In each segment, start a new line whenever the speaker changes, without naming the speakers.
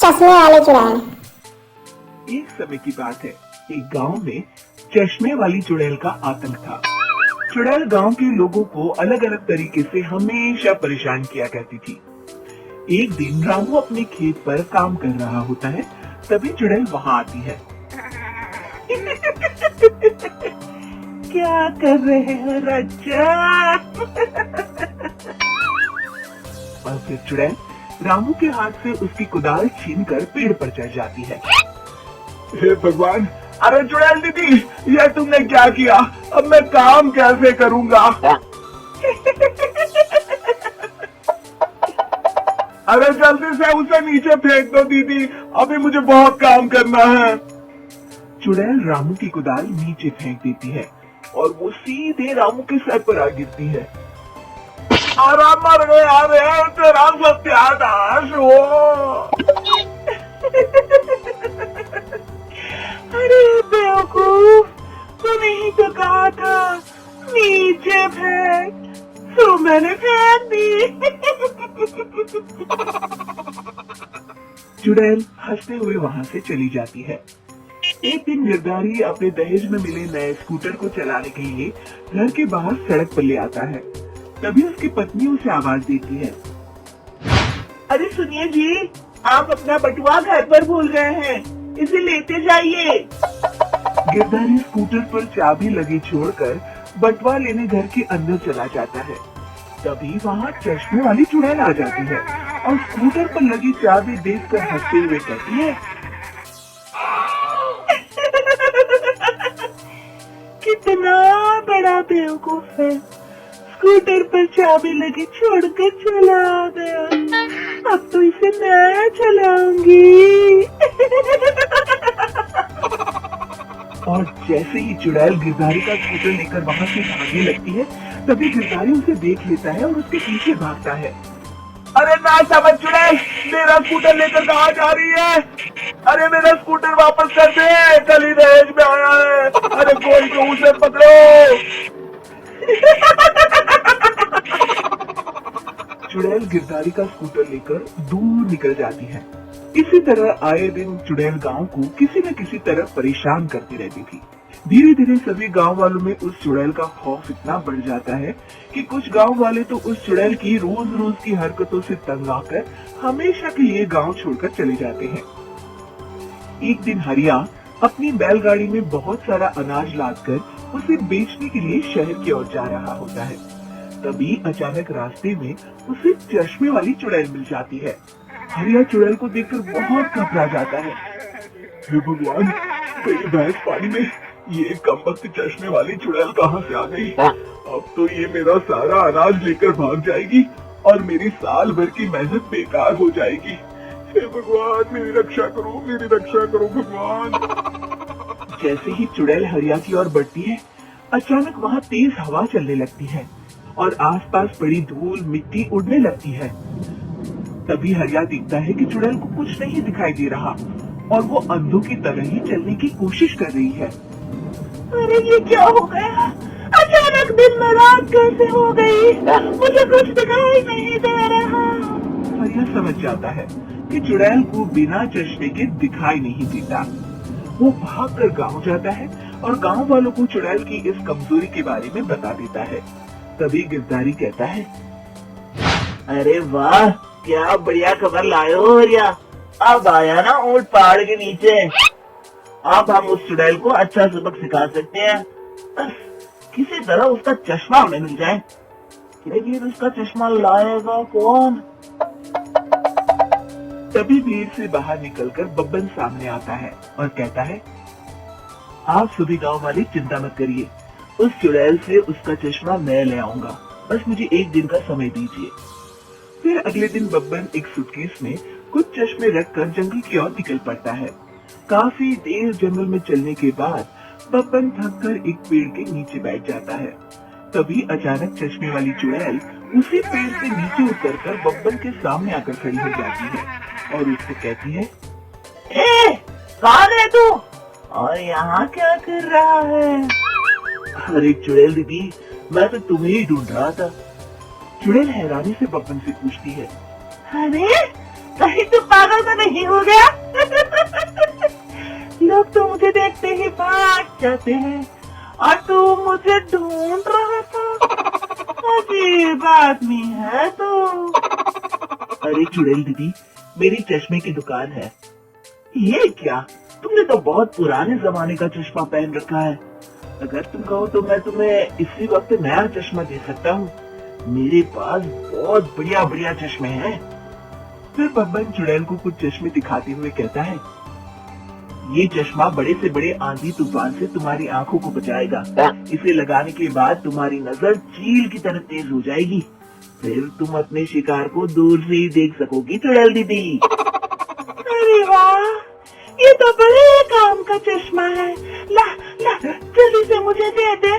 चश्मे वाले चुड़ैल।
एक समय की बात है, एक गांव में चश्मे वाली चुड़ैल का आतंक था। चुड़ैल गांव के लोगों को अलग अलग तरीके से हमेशा परेशान किया करती थी। एक दिन रामू अपने खेत पर काम कर रहा होता है, तभी चुड़ैल वहां आती है। क्या कर रहे हो रज्जा? और फिर चुड़ैल रामू के हाथ से उसकी कुदाल छीनकर पेड़ पर चढ़ जाती है। हे भगवान! अरे चुड़ैल दीदी, ये तुमने क्या किया? अब मैं काम कैसे करूंगा? अरे जल्दी से उसे नीचे फेंक दो दीदी, अभी मुझे बहुत काम करना है। चुड़ैल रामू की कुदाल नीचे फेंक देती है और वो सीधे रामू के सर पर आ गिरती है। आराम मर गया रे, तेरा सत्यानाश हो। अरे बेवकूफ, तूने ही तो कहा था नीचे फेंक, तो मैंने फेंक दी। चुड़ैल हंसते हुए वहाँ से चली जाती है। एक दिन गिरधारी अपने दहेज में मिले नए स्कूटर को चलाने के लिए घर के बाहर सड़क पर ले आता है। तभी उसकी पत्नी उसे आवाज देती है। अरे सुनिए जी, आप अपना बटुआ घर पर भूल गए हैं, इसे लेते जाइए। गिरधारी स्कूटर पर चाबी लगी छोड़कर बटुआ लेने घर के अंदर चला जाता है। तभी वहाँ चश्मे वाली चुड़ैल आ जाती है और स्कूटर पर लगी चाबी देखकर हंसते हुए कहती है, कितना बड़ा बेवकूफ है, स्कूटर पर चाबी लगी छोड़कर चला गया, अब तो इसे मैं चलाऊंगी। और जैसे ही चुड़ैल गिरधारी का स्कूटर लेकर वहाँ से भागने लगती है, तभी गिरधारी उसे देख लेता है और उसके पीछे भागता है। अरे ना समझ चुड़ैल, मेरा स्कूटर लेकर कहाँ जा रही है? अरे मेरा स्कूटर वापस कर दे, कल ही दहेज में आया है। अरे कोई तो उसे पकड़ो। चुड़ैल गिरधारी का स्कूटर लेकर दूर निकल जाती है। इसी तरह आए दिन चुड़ैल गांव को किसी न किसी तरह परेशान करती रहती थी। धीरे धीरे सभी गांव वालों में उस चुड़ैल का खौफ इतना बढ़ जाता है कि कुछ गांव वाले तो उस चुड़ैल की रोज रोज की हरकतों से तंग आकर हमेशा के लिए गांव छोड़कर चले जाते हैं। एक दिन हरिया अपनी बैलगाड़ी में बहुत सारा अनाज लादकर उसे बेचने के लिए शहर की ओर जा रहा होता है। तभी अचानक रास्ते में उसे चश्मे वाली चुड़ैल मिल जाती है। हरिया चुड़ैल को देखकर बहुत घबरा जाता है। हे भगवान, मेरी भैंस पानी में, ये कमबख्त चश्मे वाली चुड़ैल कहाँ से आ गई? अब तो ये मेरा सारा अनाज लेकर भाग जाएगी और मेरी साल भर की मेहनत बेकार हो जाएगी। हे भगवान, मेरी रक्षा करो, मेरी रक्षा करो भगवान। जैसे ही चुड़ैल हरिया की ओर बढ़ती है, अचानक वहाँ तेज हवा चलने लगती है और आसपास बड़ी धूल मिट्टी उड़ने लगती है। तभी हरिया देखता है कि चुड़ैल को कुछ नहीं दिखाई दे रहा और वो अंधों की तरह ही चलने की कोशिश कर रही है। अरे ये क्या हो गया? अचानक दिन में रात कैसे हो गई? मुझे कुछ दिखाई नहीं दे रहा। हरिया समझ जाता है कि चुड़ैल को बिना चश्मे के दिखाई नहीं देता। वो भागकर गांव जाता है और गांव वालों को चुड़ैल की इस कमजोरी के बारे में बता देता है। तभी गिरधारी कहता है, अरे वाह, क्या बढ़िया खबर लाए हो हरिया। अब आया ना ऊंट पहाड़ के नीचे, अब हम उस चुड़ैल को अच्छा सबक सिखा सकते हैं। बस किसी तरह उसका चश्मा हमें मिल जाए, लेकिन उसका चश्मा लाएगा कौन? तभी भीड़ से बाहर निकलकर बब्बन सामने आता है और कहता है, आप सभी गांव वाले चिंता मत करिए, उस चुड़ैल से उसका चश्मा मैं ले आऊंगा, बस मुझे एक दिन का समय दीजिए। फिर अगले दिन बब्बन एक सूटकेस में कुछ चश्मे रखकर जंगल की ओर निकल पड़ता है। काफी देर जंगल में चलने के बाद बब्बन थककर एक पेड़ के नीचे बैठ जाता है। तभी अचानक चश्मे वाली चुड़ैल उसी पेड़ से नीचे उतरकर बब्बन के सामने आकर खड़ी हो जाती है और उससे कहती है, ए, कौन है तू और यहाँ क्या कर रहा है? अरे चुड़ैल दीदी, मैं तो तुम्हें ही ढूंढ रहा था। चुड़ैल हैरानी से बब्बन से पूछती है, अरे कहीं तू पागल तो नहीं हो गया? कहते हैं और तू मुझे ढूंढ रहा था। अजीब आदमी है तू। अरे चुड़ैल दीदी, मेरी चश्मे की दुकान है। ये क्या, तुमने तो बहुत पुराने जमाने का चश्मा पहन रखा है। अगर तुम कहो तो मैं तुम्हें इसी वक्त नया चश्मा दे सकता हूँ। मेरे पास बहुत बढ़िया बढ़िया चश्मे हैं। फिर बब्बन चुड़ैल को कुछ चश्मे दिखाते हुए कहता है, ये चश्मा बड़े से बड़े आंधी तूफान से तुम्हारी आंखों को बचाएगा। इसे लगाने के बाद तुम्हारी नजर चील की तरह तेज हो जाएगी। फिर तुम अपने शिकार को दूर से ही देख सकोगी चुड़ैल दीदी। अरे वाह, ये तो बड़े काम का चश्मा है। ला ला, जल्दी से मुझे दे दे।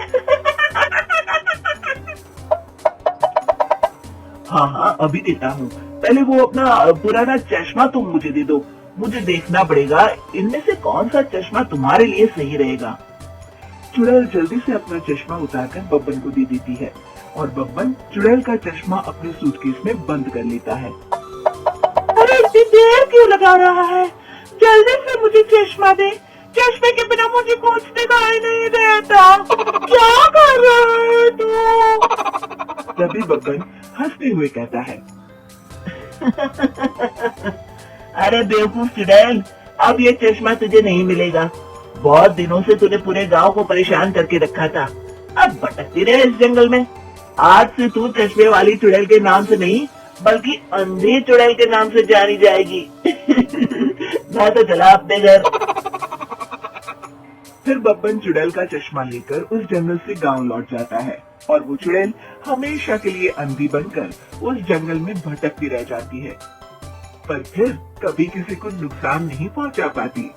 हाँ हाँ, अभी देता हूँ। पहले वो अपना पुराना चश्मा तुम मुझे दे दो। मुझे देखना पड़ेगा इनमें से कौन सा चश्मा तुम्हारे लिए सही रहेगा। चुड़ैल जल्दी से अपना चश्मा उतारकर बब्बन को दे देती है और बब्बन चुड़ैल का चश्मा अपने सूटकेस में बंद कर लेता है। अरे इतनी देर क्यों लगा रहा है? जल्दी से मुझे चश्मा दे। चश्मे के बिना मुझे कुछ दिखाई नहीं देता। क्या कर रहा है तू? तभी बब्बन हंसते हुए कहता है, अरे बेवकूफ चुड़ैल, अब ये चश्मा तुझे नहीं मिलेगा। बहुत दिनों से तूने पूरे गांव को परेशान करके रखा था। अब भटकती रहे इस जंगल में। आज से तू चश्मे वाली चुड़ैल के नाम से नहीं बल्कि अंधी चुड़ैल के नाम से जानी जाएगी। मैं तो चला अपने घर। फिर बब्बन चुड़ैल का चश्मा लेकर उस जंगल से गांव लौट जाता है और वो चुड़ैल हमेशा के लिए अंधी बनकर उस जंगल में भटकती रह जाती है, पर फिर कभी किसी को नुकसान नहीं पहुंचा पाती।